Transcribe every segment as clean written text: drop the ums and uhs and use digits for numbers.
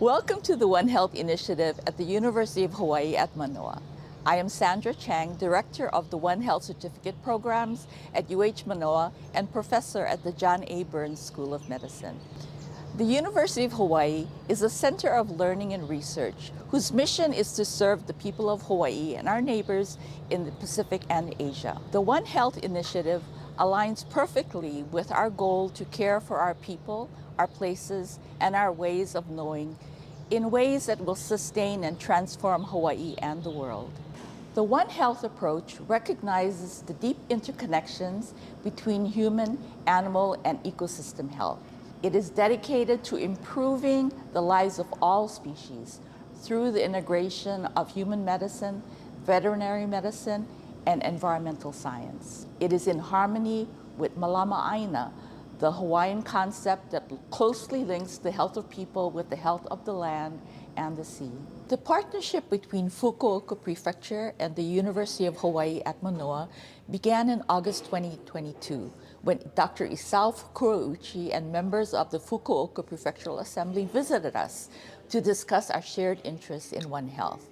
Welcome to the One Health Initiative at the University of Hawaii at Manoa. I am Sandra Chang, Director of the One Health Certificate Programs at UH Manoa and Professor at the John A. Burns School of Medicine. The University of Hawaii is a center of learning and research whose mission is to serve the people of Hawaii and our neighbors in the Pacific and Asia. The One Health Initiative aligns perfectly with our goal to care for our people, our places, and our ways of knowing in ways that will sustain and transform Hawaii and the world. The One Health approach recognizes the deep interconnections between human, animal, and ecosystem health. It is dedicated to improving the lives of all species through the integration of human medicine, veterinary medicine, and environmental science. It is in harmony with Malama Aina, the Hawaiian concept that closely links the health of people with the health of the land and the sea. The partnership between Fukuoka Prefecture and the University of Hawaii at Manoa began in August 2022 when Dr. Isao Fukurouchi and members of the Fukuoka Prefectural Assembly visited us to discuss our shared interest in One Health.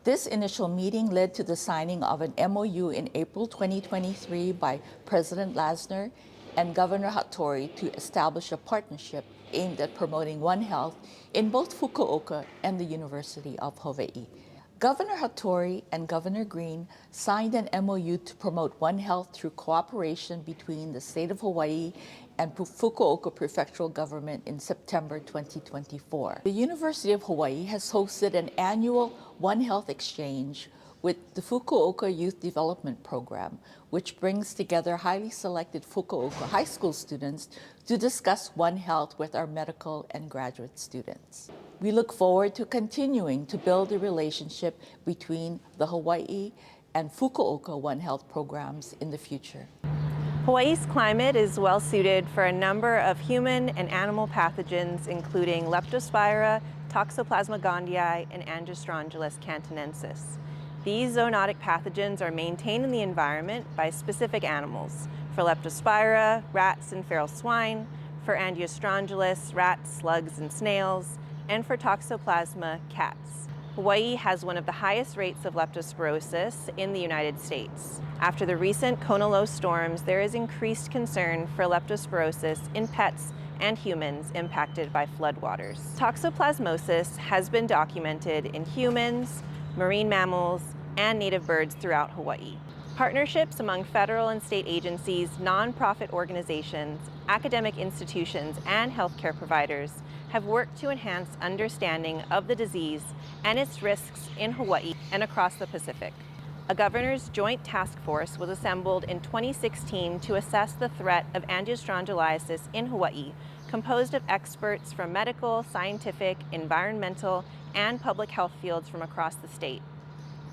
This initial meeting led to the signing of an MOU in April 2023 by President Lasner and Governor Hattori to establish a partnership aimed at promoting One Health in both Fukuoka and the University of Hawaii. Governor Hattori and Governor Green signed an MOU to promote One Health through cooperation between the state of Hawaii and Fukuoka Prefectural Government in September 2024. The University of Hawaii has hosted an annual One Health exchange with the Fukuoka Youth Development Program, which brings together highly selected Fukuoka high school students to discuss One Health with our medical and graduate students. We look forward to continuing to build a relationship between the Hawaii and Fukuoka One Health programs in the future. Hawaii's climate is well suited for a number of human and animal pathogens, including Leptospira, Toxoplasma gondii, and Angiostrongylus cantonensis. These zoonotic pathogens are maintained in the environment by specific animals. For Leptospira, rats and feral swine; for Angiostrongylus, rats, slugs, and snails; and for Toxoplasma, cats. Hawaii has one of the highest rates of leptospirosis in the United States. After the recent Kona low storms, there is increased concern for leptospirosis in pets and humans impacted by floodwaters. Toxoplasmosis has been documented in humans, marine mammals, and native birds throughout Hawaii. Partnerships among federal and state agencies, nonprofit organizations, academic institutions, and healthcare providers have worked to enhance understanding of the disease and its risks in Hawaii and across the Pacific. A governor's joint task force was assembled in 2016 to assess the threat of angiostrongyliasis in Hawaii, composed of experts from medical, scientific, environmental, and public health fields from across the state.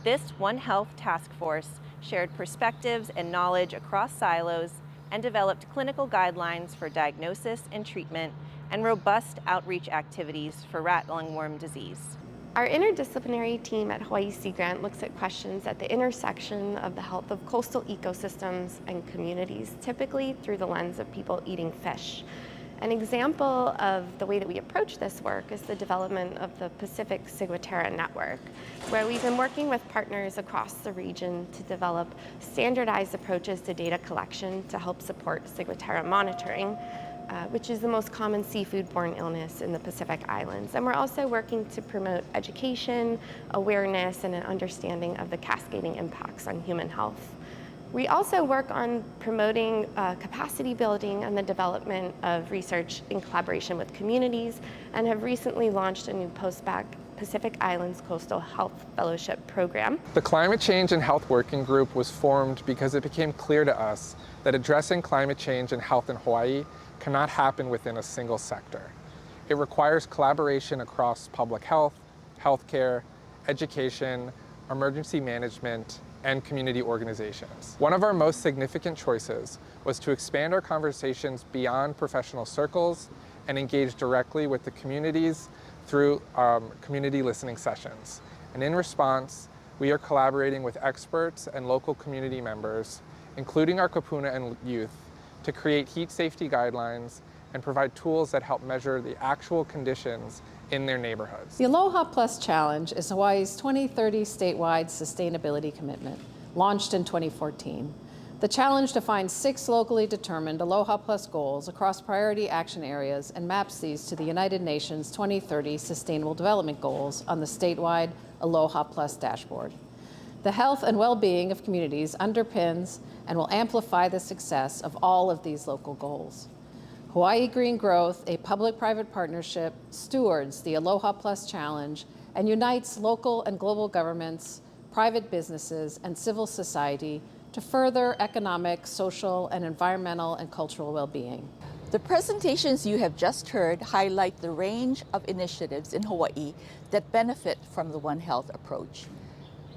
This One Health task force shared perspectives and knowledge across silos and developed clinical guidelines for diagnosis and treatment and robust outreach activities for rat lungworm disease. Our interdisciplinary team at Hawaii Sea Grant looks at questions at the intersection of the health of coastal ecosystems and communities, typically through the lens of people eating fish. An example of the way that we approach this work is the development of the Pacific Ciguatera Network, where we've been working with partners across the region to develop standardized approaches to data collection to help support Ciguatera monitoring, which is the most common seafood-borne illness in the Pacific Islands. And we're also working to promote education, awareness, and an understanding of the cascading impacts on human health. We also work on promoting capacity building and the development of research in collaboration with communities, and have recently launched a new post-bac Pacific Islands Coastal Health Fellowship Program. The Climate Change and Health Working Group was formed because it became clear to us that addressing climate change and health in Hawaii cannot happen within a single sector. It requires collaboration across public health, healthcare, education, emergency management, and community organizations. One of our most significant choices was to expand our conversations beyond professional circles and engage directly with the communities through community listening sessions. And in response, we are collaborating with experts and local community members, including our kupuna and youth, to create heat safety guidelines and provide tools that help measure the actual conditions in their neighborhoods. The Aloha Plus Challenge is Hawaii's 2030 statewide sustainability commitment, launched in 2014. The challenge defines 6 locally determined Aloha Plus goals across priority action areas and maps these to the United Nations 2030 Sustainable Development Goals on the statewide Aloha Plus dashboard. The health and well-being of communities underpins and will amplify the success of all of these local goals. Hawaii Green Growth, a public-private partnership, stewards the Aloha Plus Challenge and unites local and global governments, private businesses, and civil society to further economic, social, and environmental and cultural well-being. The presentations you have just heard highlight the range of initiatives in Hawaii that benefit from the One Health approach.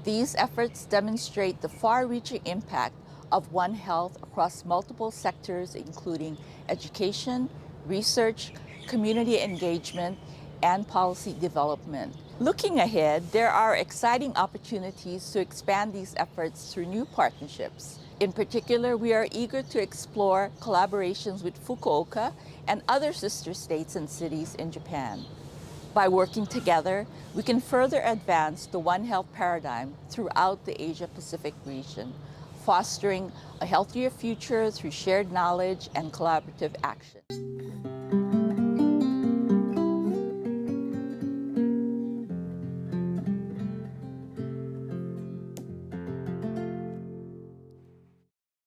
These efforts demonstrate the far-reaching impact of One Health across multiple sectors, including education, research, community engagement, and policy development. Looking ahead, there are exciting opportunities to expand these efforts through new partnerships. In particular, we are eager to explore collaborations with Fukuoka and other sister states and cities in Japan. By working together, we can further advance the One Health paradigm throughout the Asia-Pacific region, fostering a healthier future through shared knowledge and collaborative action.